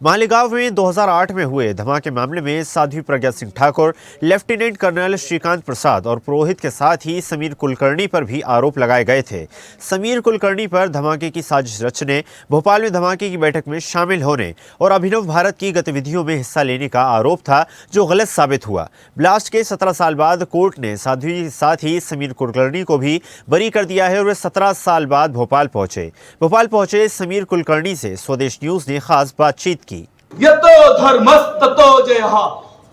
मालेगांव में 2008 में हुए धमाके मामले में साध्वी प्रज्ञा सिंह ठाकुर, लेफ्टिनेंट कर्नल श्रीकांत प्रसाद और पुरोहित के साथ ही समीर कुलकर्णी पर भी आरोप लगाए गए थे। समीर कुलकर्णी पर धमाके की साजिश रचने, भोपाल में धमाके की बैठक में शामिल होने और अभिनव भारत की गतिविधियों में हिस्सा लेने का आरोप था, जो गलत साबित हुआ। ब्लास्ट के 17 साल बाद कोर्ट ने साध्वी के साथ ही समीर कुलकर्णी को भी बरी कर दिया है और वे 17 साल बाद भोपाल पहुंचे समीर कुलकर्णी से स्वदेश न्यूज ने खास बातचीत की। यतो धर्मस्ततो जयः।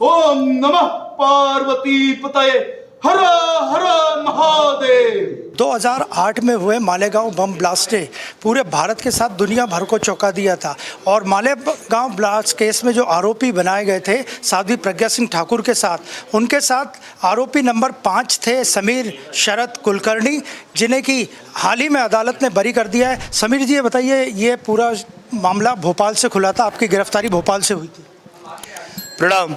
ओम नमः पार्वती पतये हर हर महादेव। 2008 में हुए मालेगांव बम ब्लास्ट ने पूरे भारत के साथ दुनिया भर को चौंका दिया था और मालेगांव ब्लास्ट केस में जो आरोपी बनाए गए थे साध्वी प्रज्ञा सिंह ठाकुर के साथ, उनके साथ आरोपी नंबर 5 थे समीर शरद कुलकर्णी, जिन्हें कि हाल ही में अदालत ने बरी कर दिया है। समीर जी, ये बताइए, ये पूरा मामला भोपाल से खुला था, आपकी गिरफ्तारी भोपाल से हुई थी। प्रणाम।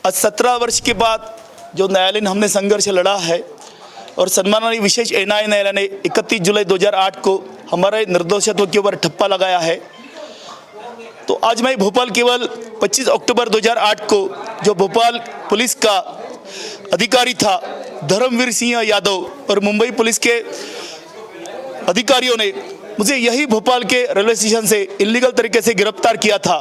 आज 17 वर्ष के बाद जो न्यायालय ने हमने संघर्ष लड़ा है और सम्माननीय विशेष एनआईए न्यायालय ने 31 जुलाई 2008 को हमारे निर्दोषत्व के ऊपर ठप्पा लगाया है, तो आज मैं भोपाल केवल 25 अक्टूबर 2008 को जो भोपाल पुलिस का अधिकारी था धर्मवीर सिंह यादव और मुंबई पुलिस के अधिकारियों ने मुझे यही भोपाल के रेलवे स्टेशन से इल्लीगल तरीके से गिरफ्तार किया था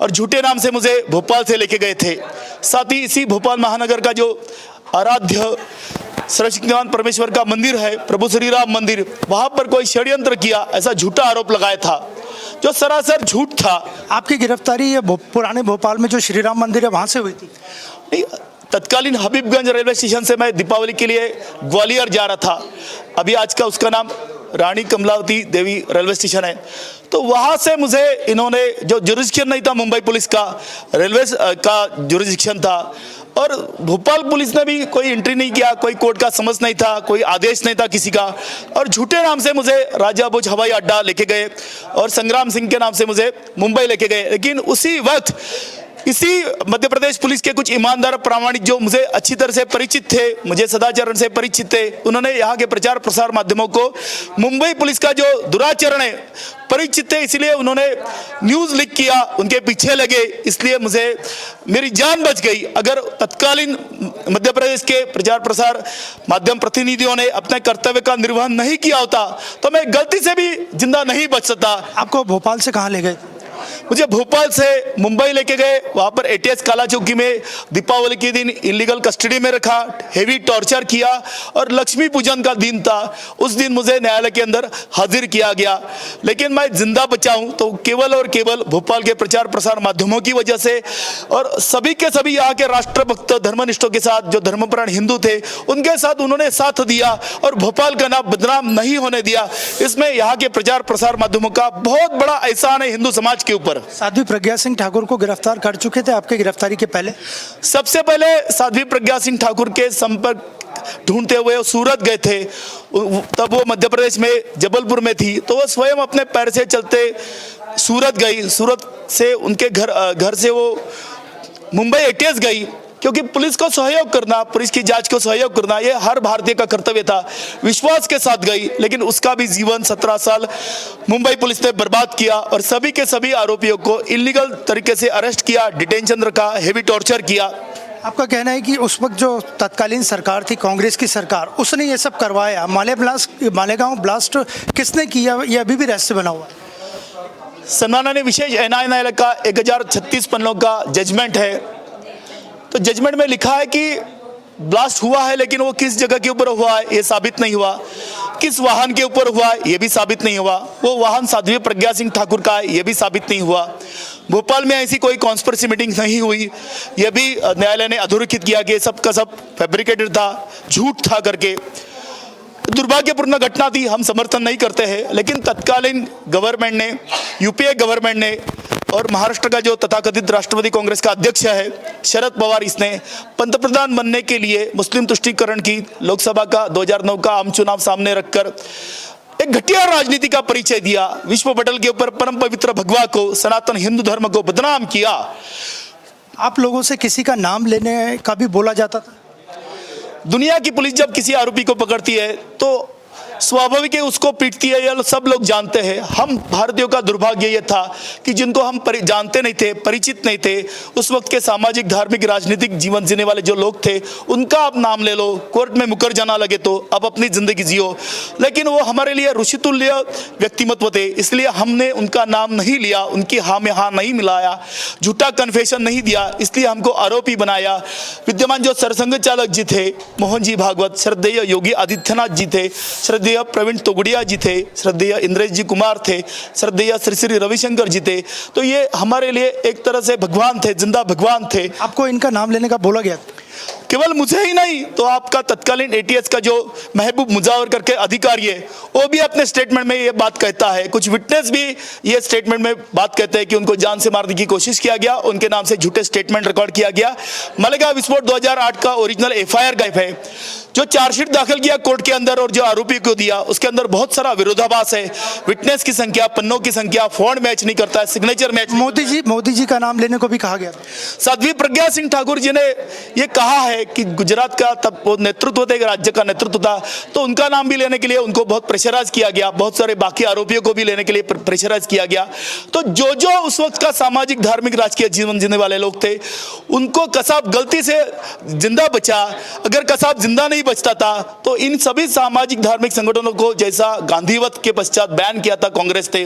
और झूठे नाम से मुझे भोपाल से लेके गए थे। साथ ही इसी भोपाल महानगर का जो आराध्य सर्वशक्तिमान परमेश्वर का मंदिर है, प्रभु श्री राम मंदिर, वहां पर कोई षड्यंत्र किया, ऐसा झूठा आरोप लगाया था, जो सरासर झूठ था। आपकी गिरफ्तारी ये पुराने भोपाल में जो श्री राम मंदिर है वहां से हुई थी? नहीं, तत्कालीन हबीबगंज रेलवे स्टेशन से मैं दीपावली के लिए ग्वालियर जा रहा था। अभी आज का उसका नाम रानी कमलावती देवी रेलवे स्टेशन है। तो वहां से मुझे इन्होंने, जो जुरिस्डिक्शन नहीं था मुंबई पुलिस का, रेलवे का जुरिस्डिक्शन था, और भोपाल पुलिस ने भी कोई एंट्री नहीं किया, कोई कोर्ट का समझ नहीं था, कोई आदेश नहीं था किसी का, और झूठे नाम से मुझे राजा भोज हवाई अड्डा लेके गए और संग्राम सिंह के नाम से मुझे मुंबई लेके गए। लेकिन उसी वक्त इसी मध्य प्रदेश पुलिस के कुछ ईमानदार प्रामाणिक जो मुझे अच्छी तरह से परिचित थे, मुझे सदाचरण से परिचित थे, उन्होंने यहाँ के प्रचार प्रसार माध्यमों को मुंबई पुलिस का जो दुराचरण है परिचित थे, इसलिए उन्होंने न्यूज़ लीक किया, उनके पीछे लगे, इसलिए मुझे मेरी जान बच गई। अगर तत्कालीन मध्य प्रदेश के प्रचार प्रसार माध्यम प्रतिनिधियों ने अपने कर्तव्य का निर्वहन नहीं किया होता तो मैं गलती से भी जिंदा नहीं बच सकता। आपको भोपाल से कहाँ ले गए? मुझे भोपाल से मुंबई लेके गए, वहां पर एटीएस काला चौकी में दीपावली के दिन इलीगल कस्टडी में रखा, हेवी टॉर्चर किया और लक्ष्मी पूजन का दिन था, उस दिन मुझे न्यायालय के अंदर हाजिर किया गया। लेकिन मैं जिंदा बचा हूं तो केवल और केवल भोपाल के प्रचार प्रसार माध्यमों की वजह से, और सभी के सभी यहाँ के राष्ट्रभक्त धर्मनिष्ठों के साथ, जो धर्मपरायण हिंदू थे, उनके साथ उन्होंने साथ दिया और भोपाल का नाम बदनाम नहीं होने दिया। इसमें यहाँ के प्रचार प्रसार माध्यमों का बहुत बड़ा एहसान है हिंदू समाज के ऊपर। साध्वी प्रज्ञा सिंह ठाकुर को गिरफ्तार कर चुके थे आपके गिरफ्तारी के पहले? सबसे पहले साध्वी प्रज्ञा सिंह ठाकुर के संपर्क ढूंढते हुए वो सूरत गए थे, तब वो मध्य प्रदेश में जबलपुर में थी, तो वो स्वयं अपने पैर से चलते सूरत गई, सूरत से उनके घर से वो मुंबई एटीएस गई, क्योंकि पुलिस को सहयोग करना, पुलिस की जांच को सहयोग करना, ये हर भारतीय का कर्तव्य था। विश्वास के साथ गई, लेकिन उसका भी जीवन 17 साल मुंबई पुलिस ने बर्बाद किया और सभी के सभी आरोपियों को इलीगल तरीके से अरेस्ट किया, डिटेंशन रखा, हेवी टॉर्चर किया। आपका कहना है कि उस वक्त जो तत्कालीन सरकार थी, कांग्रेस की सरकार, उसने ये सब करवाया। मालेगांव ब्लास्ट किसने किया, ये अभी भी रहस्य बना हुआ है। सम्माननीय विशेष एनआईए न्यायालय का 1036 पन्नों का जजमेंट है, तो जजमेंट में लिखा है कि ब्लास्ट हुआ है, लेकिन वो किस जगह के ऊपर हुआ है ये साबित नहीं हुआ, किस वाहन के ऊपर हुआ है ये भी साबित नहीं हुआ, वो वाहन साध्वी प्रज्ञा सिंह ठाकुर का है ये भी साबित नहीं हुआ, भोपाल में ऐसी कोई कॉन्स्पिरेसी मीटिंग नहीं हुई, ये भी न्यायालय ने अधोरेखित किया कि सब का सब फैब्रिकेटेड था, झूठ था करके। दुर्भाग्यपूर्ण घटना थी, हम समर्थन नहीं करते हैं, लेकिन तत्कालीन गवर्नमेंट ने, यूपीए गवर्नमेंट ने और महाराष्ट्र का जो तथाकथित राष्ट्रवादी कांग्रेस का अध्यक्ष है शरद पवार, इसने पंतप्रधान बनने के लिए मुस्लिम तुष्टीकरण की लोकसभा का 2009 का आम चुनाव सामने रखकर एक घटिया राजनीति का परिचय दिया, विश्व पटल के ऊपर परम पवित्र भगवा को, सनातन हिंदू धर्म को बदनाम किया। आप लोगों से किसी का नाम लेने का भी बोला जाता था? दुनिया की पुलिस जब किसी आरोपी को पकड़ती है तो स्वाभाविक है उसको पीटती है, ये सब लोग जानते हैं। हम भारतीयों का दुर्भाग्य ये था कि जिनको हम जानते नहीं थे, परिचित नहीं थे, उस वक्त के सामाजिक, धार्मिक, राजनीतिक जीवन जीने वाले जो लोग थे, उनका आप नाम ले लो, कोर्ट में मुकर जाना लगे तो अब अपनी जिंदगी जियो। लेकिन वो हमारे लिए ऋषितुल्य व्यक्तिमत्व थे, इसलिए हमने उनका नाम नहीं लिया, उनकी हाँ में हाँ नहीं मिलाया, झूठा कन्फेशन नहीं दिया, इसलिए हमको आरोपी बनाया। विद्यमान जो सरसंघ चालक जी थे मोहन जी भागवत, श्रद्धेय योगी आदित्यनाथ जी थे, श्रद्धेय प्रवीण तोगड़िया जी थे, श्रद्धेय इंद्रेश जी कुमार थे, श्रद्धेय श्री श्री रविशंकर जी थे। तो ये हमारे लिए एक तरह से भगवान थे, जिंदा भगवान थे। आपको इनका नाम लेने का बोला गया? केवल मुझे ही नहीं, तो आपका तत्कालीन एटीएस का जो महबूब मुजावर करके अधिकारी है, वो भी अपने स्टेटमेंट में ये बात कहता है। कुछ विटनेस भी ये स्टेटमेंट में बात कहते हैं कि उनको जान से मारने की कोशिश किया गया, उनके नाम से झूठे स्टेटमेंट रिकॉर्ड किया गया। मालेगांव विस्फोट 2008 का ओरिजिनल एफआईआर गायब है। जो चार्जशीट दाखिल किया कोर्ट के अंदर और जो आरोपी को दिया, उसके अंदर बहुत सारा विरोधाभास है। विटनेस की संख्या, पन्नों की संख्या, फोन मैच नहीं करता है, सिग्नेचर मैच। मोदी जी का नाम लेने को भी कहा गया। साध्वी प्रज्ञा सिंह ठाकुर जी ने ये कहा है कि गुजरात का तब वो नेतृत्व थे, राज्य का नेतृत्व था, तो उनका नाम भी लेने के लिए उनको बहुत प्रेशराइज किया गया, बहुत सारे बाकी आरोपियों को भी लेने के लिए प्रेशराइज किया गया। तो जो जो उस वक्त का सामाजिक, धार्मिक, राजकीय जीवन जीने वाले लोग थे, उनको कसाब गलती से जिंदा बचा। अगर कसाब जिंदा नहीं बचता था तो इन सभी सामाजिक, धार्मिक संगठनों को, जैसा गांधीवत के पश्चात बैन किया था कांग्रेस थे,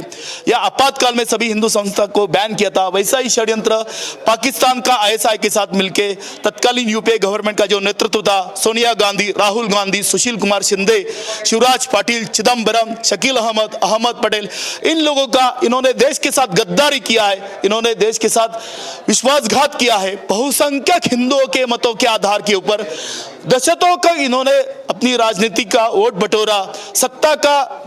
या आपातकाल में सभी हिंदू संस्था को बैन किया था, वैसा ही षड्यंत्र पाकिस्तान का आईएसआई के साथ मिलकर तत्कालीन यूपीए गवर्नमेंट का जो नेतृत्व था, सोनिया गांधी, राहुल गांधी, सुशील कुमार शिंदे, शिवराज पाटिल, चिदम्बरम, शकील अहमद, अहमद पटेल, इन लोगों का, इन्होंने देश के साथ गद्दारी किया है, इन्होंने देश के साथ विश्वासघात किया है। बहुसंख्यक हिंदुओं के मतों के आधार के ऊपर दशकों का इन्होंने अपनी राजनीति का वोट बटोरा, सत्ता का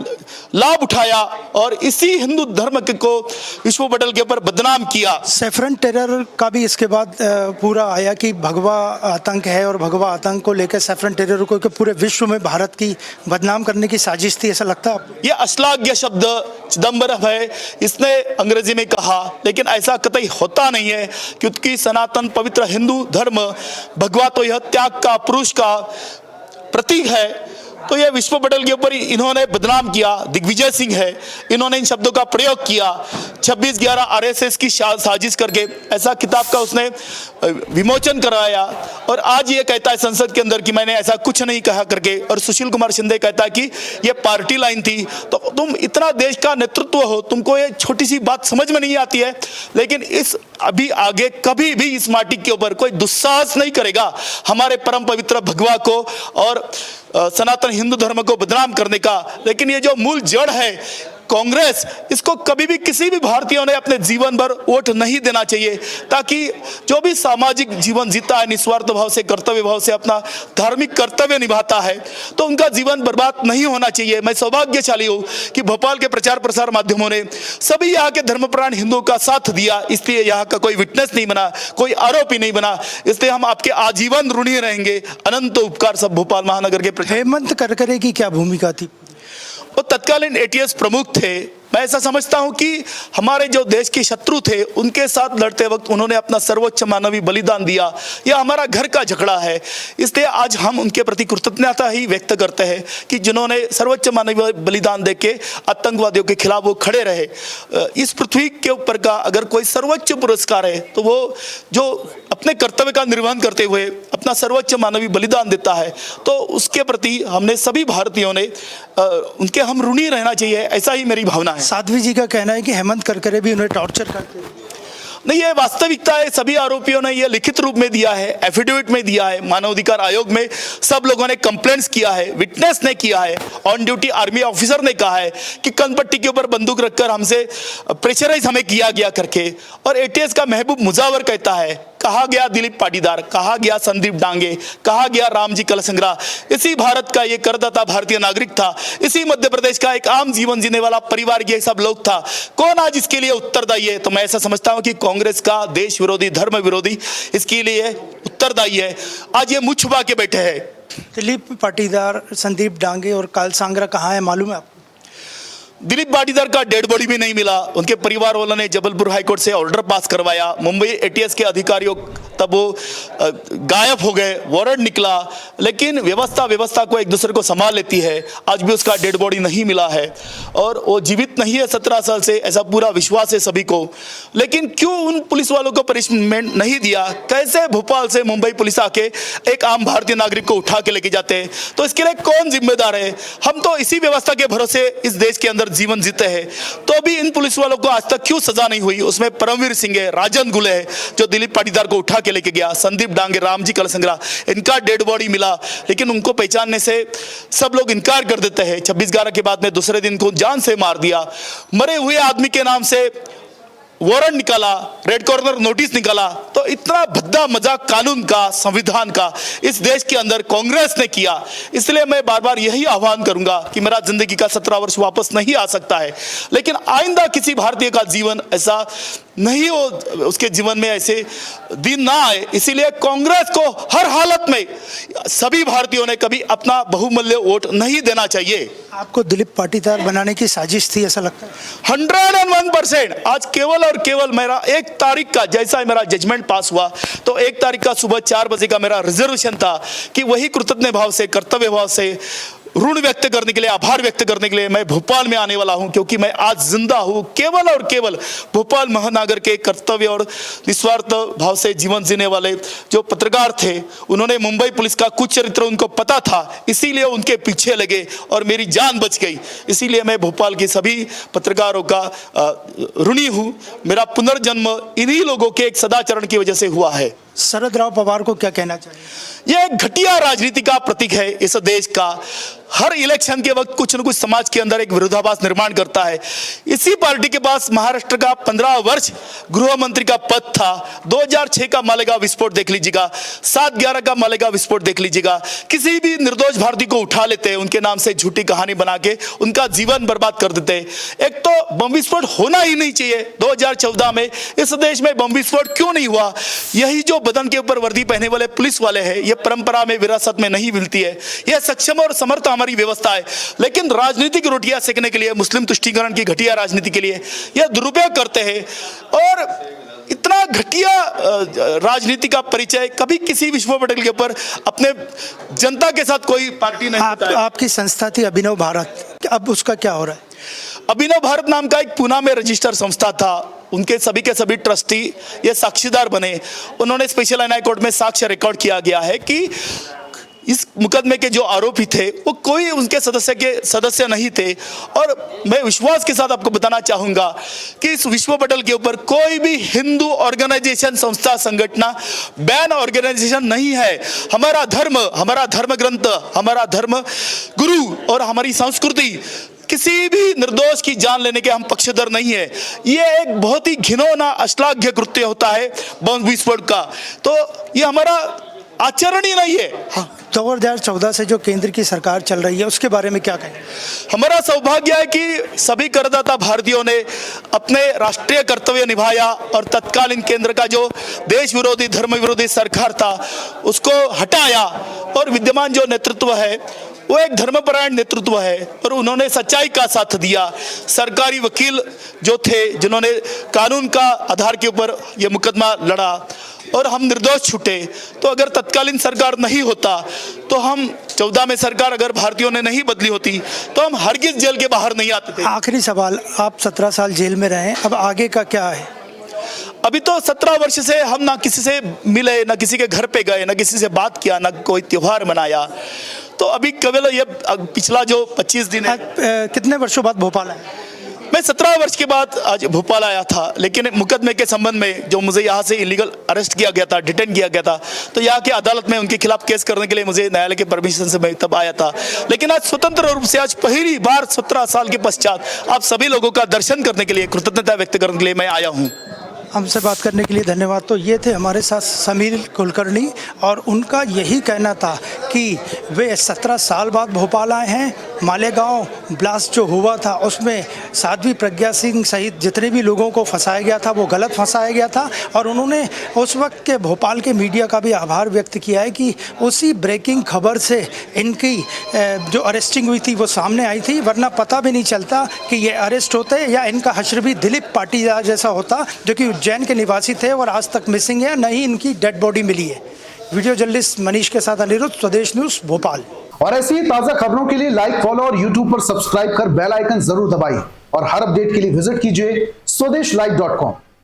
लाभ उठाया और इसी हिंदू धर्म को विश्व पटल के ऊपर बदनाम किया। सैफरन टेरर का भी इसके बाद पूरा आया कि भगवा आतंक है, और भगवा आतंक को लेकर सैफरन टेरर को कि पूरे विश्व में भारत की बदनाम करने की साजिश थी, ऐसा लगता है आपको? ये अश्लाघ्य शब्द चिदम्बरम है, इसने अंग्रेजी में कहा, लेकिन ऐसा कतई होता नहीं है, क्योंकि सनातन पवित्र हिंदू धर्म, भगवा तो यह त्याग का, पुरुष का प्रतीक है। तो ये विश्व पटल के ऊपर इन्होंने बदनाम किया। दिग्विजय सिंह है, इन्होंने इन शब्दों का प्रयोग किया। 26/11 आरएसएस की साजिश करके ऐसा किताब का उसने विमोचन कराया, और आज ये कहता है संसद के अंदर कि मैंने ऐसा कुछ नहीं कहा करके। और सुशील कुमार शिंदे कहता है कि ये पार्टी लाइन थी। तो तुम इतना देश का नेतृत्व हो, तुमको ये छोटी सी बात समझ में नहीं आती है, लेकिन इस अभी आगे कभी भी इस माटी के ऊपर कोई दुस्साहस नहीं करेगा हमारे परम पवित्र भगवा को और सनातन हिंदू धर्म को बदनाम करने का। लेकिन ये जो मूल जड़ है कांग्रेस, इसको कभी भी किसी भी भारतीयों ने अपने जीवन भर वोट नहीं देना चाहिए, ताकि जो भी सामाजिक जीवन जीता है, निस्वार्थ भाव से, कर्तव्य भाव से अपना धार्मिक कर्तव्य निभाता है, तो उनका जीवन बर्बाद नहीं होना चाहिए। मैं सौभाग्यशाली हूँ कि भोपाल के प्रचार प्रसार माध्यमों ने सभी यहाँ के धर्मप्राण हिंदुओं का साथ दिया, इसलिए यहाँ का कोई विटनेस नहीं बना, कोई आरोपी नहीं बना। इसलिए हम आपके आजीवन ऋणी रहेंगे। अनंत उपकार सब भोपाल महानगर के। हेमंत करकरे की क्या भूमिका थी? वो तत्कालीन एटीएस प्रमुख थे। मैं ऐसा समझता हूं कि हमारे जो देश के शत्रु थे, उनके साथ लड़ते वक्त उन्होंने अपना सर्वोच्च मानवीय बलिदान दिया। यह हमारा घर का झगड़ा है, इसलिए आज हम उनके प्रति कृतज्ञता ही व्यक्त करते हैं कि जिन्होंने सर्वोच्च मानवीय बलिदान देके आतंकवादियों के खिलाफ वो खड़े रहे। इस पृथ्वी के ऊपर का अगर कोई सर्वोच्च पुरस्कार है तो वो जो अपने कर्तव्य का निर्वहन करते हुए अपना सर्वोच्च मानवीय बलिदान देता है, तो उसके प्रति हमने सभी भारतीयों ने उनके हम ऋणी रहना चाहिए, ऐसा ही मेरी भावना है। साध्वी जी का कहना है कि हेमंत करकरे भी उन्हें टॉर्चर करते हैं। नहीं, ये वास्तविकता है। सभी आरोपियों ने ये लिखित रूप में दिया है, एफिडेविट में दिया है, मानवाधिकार आयोग में सब लोगों ने कंप्लेंट्स किया है, विटनेस ने किया है, ऑन ड्यूटी आर्मी ऑफिसर ने कहा है कि कनपट्टी के ऊपर बंदूक रखकर हमसे प्रेशराइज हमें किया गया करके। और एटीएस का महबूब मुजावर कहता है, कहा गया दिलीप पाटीदार, कहा गया संदीप डांगे, कहा गया रामजी कलसंग्रा, इसी भारत का ये करदाता भारतीय नागरिक था, इसी मध्य प्रदेश का एक आम जीवन जीने वाला परिवार, ये सब लोग था। कौन आज इसके लिए उत्तरदायी है? तो मैं ऐसा समझता हूं कि कांग्रेस का देश विरोधी, धर्म विरोधी इसके लिए उत्तरदायी है। आज ये मुंह छुपा के बैठे हैं। दिलीप पाटीदार, संदीप डांगे और कलसंग्रा कहाँ है मालूम है आपको? दिलीप पाटीदार का डेड बॉडी भी नहीं मिला। उनके परिवार वालों ने जबलपुर हाईकोर्ट से ऑर्डर पास करवाया। मुंबई एटीएस के अधिकारियों तब वो गायब हो गए, वारंट निकला, लेकिन व्यवस्था को एक दूसरे को संभाल लेती है। आज भी उसका डेड बॉडी नहीं मिला है और वो जीवित नहीं है 17 साल से, ऐसा पूरा विश्वास है सभी को। लेकिन क्यों उन पुलिस वालों को पनिशमेंट नहीं दिया? कैसे भोपाल से मुंबई पुलिस आके एक आम भारतीय नागरिक को उठा के लेके जाते हैं? तो इसके लिए कौन जिम्मेदार है? हम तो इसी व्यवस्था के भरोसे इस देश के अंदर जीवन जीते हैं, तो भी इन पुलिस वालों को आज तक क्यों सजा नहीं हुई? उसमें परमवीर सिंह है, राजन गुले है जो दिलीप पाटीदार को उठा के लेके गया, संदीप डांगे, रामजी कलसंगरा, इनका डेड बॉडी मिला, लेकिन उनको पहचानने से सब लोग इनकार कर देते हैं। 26/11 के बाद में दूसरे दिन को जान से मार दिया। मरे हुए आदमी के नाम से वारंट निकाला, रेड कॉर्नर नोटिस निकाला। तो इतना भद्दा मजाक कानून का, संविधान का इस देश के अंदर कांग्रेस ने किया। इसलिए मैं बार बार यही आह्वान करूंगा कि मेरा जिंदगी का 17 वर्ष वापस नहीं आ सकता है, लेकिन आइंदा किसी भारतीय का जीवन ऐसा नहीं हो, उसके जीवन में ऐसे दिन ना आए। इसीलिए कांग्रेस को हर हालत में सभी भारतीयों ने कभी अपना बहुमूल्य वोट नहीं देना चाहिए। आपको दिलीप पाटीदार बनाने की साजिश थी ऐसा लगता है? 101%। आज केवल और केवल मेरा 1 तारीख का, जैसा मेरा जजमेंट पास हुआ तो 1 तारीख का सुबह 4 बजे का मेरा रिजर्वेशन था कि वही कृतज्ञ भाव से, कर्तव्य भाव से, ऋण व्यक्त करने के लिए, आभार व्यक्त करने के लिए मैं भोपाल में आने वाला हूं, क्योंकि मैं आज जिंदा हूं केवल और केवल भोपाल महानगर के कर्तव्य और निस्वार्थ भाव से जीवन जीने वाले जो पत्रकार थे। उन्होंने मुंबई पुलिस का कुछ चरित्र उनको पता था, इसीलिए उनके पीछे लगे और मेरी जान बच गई। इसीलिए मैं भोपाल के सभी पत्रकारों का ऋणी हूं। मेरा पुनर्जन्म इन्हीं लोगों के एक सदाचरण की वजह से हुआ है। शरद राव पवार को क्या कहना चाहिए? यह एक घटिया राजनीति का प्रतीक है इस देश का। हर इलेक्शन के वक्त कुछ न कुछ समाज के अंदर एक विरोधाभास निर्माण करता है। इसी पार्टी के पास महाराष्ट्र का 15 वर्ष गृह मंत्री का पद था। 2006 का मालेगांव विस्फोट देख लीजिएगा, 7/11 का मालेगांव विस्फोट देख लीजिएगा। किसी भी निर्दोष भारतीय को उठा लेते हैं, उनके नाम से झूठी कहानी बना के उनका जीवन बर्बाद कर देते हैं। एक तो बम विस्फोट होना ही नहीं चाहिए। 2014 में इस देश में बम विस्फोट क्यों नहीं हुआ? यही जो बदन के ऊपर वर्दी पहने वाले पुलिस वाले हैं, यह परंपरा में, विरासत में नहीं मिलती है। यह सक्षम और समर्थ हमारी व्यवस्था है, लेकिन राजनीतिक रोटियां सेकने के लिए, मुस्लिम तुष्टीकरण की घटिया राजनीति के लिए यह दुरुपयोग करते हैं। और इतना घटिया राजनीति का परिचय कभी किसी विश्व पटेल के ऊपर अपने जनता के साथ कोई पार्टी नहीं देता है। आपकी संस्था थी अभिनव भारत, अब उसका क्या हो रहा है? अभिनव भारत नाम का एक पुणे में रजिस्टर्ड संस्था था, उनके सभी के सभी ट्रस्टी ये साक्षीदार बने। उन्होंने स्पेशल एनआई कोर्ट में साक्ष्य रिकॉर्ड किया गया है कि इस मुकदमे के जो आरोपी थे वो कोई उनके सदस्य नहीं थे। और मैं विश्वास के साथ आपको बताना चाहूंगा कि इस विश्व पटल के ऊपर कोई भी हिंदू ऑर्गेनाइजेशन, संस्था, संगठन बैन ऑर्गेनाइजेशन नहीं है। हमारा धर्म ग्रंथ, हमारा धर्म गुरु और हमारी संस्कृति किसी भी निर्दोष की जान लेने के हम पक्षधर नहीं है। ये एक बहुत ही घिनौना, अश्लाघ्य कृत्य होता है बम विस्फोट का, तो ये हमारा आचरण ही नहीं है। हाँ, 2014 से जो केंद्र की सरकार चल रही है उसके बारे में क्या कहें? हमारा सौभाग्य है कि सभी करदाता भारतीयों ने अपने राष्ट्रीय कर्तव्य निभाया और तत्कालीन केंद्र का जो देश विरोधी, धर्म विरोधी सरकार था उसको हटाया। और विद्यमान जो नेतृत्व है वो एक धर्मपरायण नेतृत्व है और उन्होंने सच्चाई का साथ दिया। सरकारी वकील जो थे, जिन्होंने कानून का आधार के ऊपर ये मुकदमा लड़ा और हम निर्दोष छूटे। तो अगर तत्कालीन सरकार नहीं होता, तो हम 14 में सरकार अगर भारतीयों ने नहीं बदली होती, तो हम हरगिज जेल के बाहर नहीं आते थे। आखिरी सवाल, आप 17 साल जेल में रहे, अब आगे का क्या है? अभी तो 17 वर्ष से हम ना किसी से मिले, ना किसी के घर पे गए, ना किसी से बात किया, ना कोई त्योहार मनाया। तो अभी केवल ये पिछला जो 25 दिन है। कितने वर्षों बाद भोपाल आए? मैं 17 वर्ष के बाद आज भोपाल आया था, लेकिन मुकदमे के संबंध में जो मुझे यहाँ से इलीगल अरेस्ट किया गया था, डिटेन किया गया था, तो यहाँ की अदालत में उनके खिलाफ केस करने के लिए मुझे न्यायालय के परमिशन से मैं तब आया था। लेकिन आज स्वतंत्र रूप से, आज पहली बार 17 साल के पश्चात आप सभी लोगों का दर्शन करने के लिए, कृतज्ञता व्यक्त करने के लिए मैं आया हूँ। हमसे बात करने के लिए धन्यवाद। तो ये थे हमारे साथ समीर कुलकर्णी और उनका यही कहना था कि वे 17 साल बाद भोपाल आए हैं मालेगांव ब्लास्ट जो हुआ था उसमें साध्वी प्रज्ञा सिंह सहित जितने भी लोगों को फंसाया गया था वो गलत फंसाया गया था। और उन्होंने उस वक्त के भोपाल के मीडिया का भी आभार व्यक्त किया है कि उसी ब्रेकिंग खबर से इनकी जो अरेस्टिंग हुई थी वो सामने आई थी, वरना पता भी नहीं चलता कि ये अरेस्ट होते या इनका हश्र भी दिलीप पाटीदार जैसा होता जो कि उज्जैन के निवासी थे और आज तक मिसिंग है, न ही इनकी डेड बॉडी मिली है। वीडियो जर्नलिस्ट मनीष के साथ अनिरुद्ध, स्वदेश न्यूज़ भोपाल। और ऐसी ही ताजा खबरों के लिए लाइक, फॉलो और यूट्यूब पर सब्सक्राइब कर बेल आइकन जरूर दबाइए और हर अपडेट के लिए विजिट कीजिए स्वदेशलाइव.com।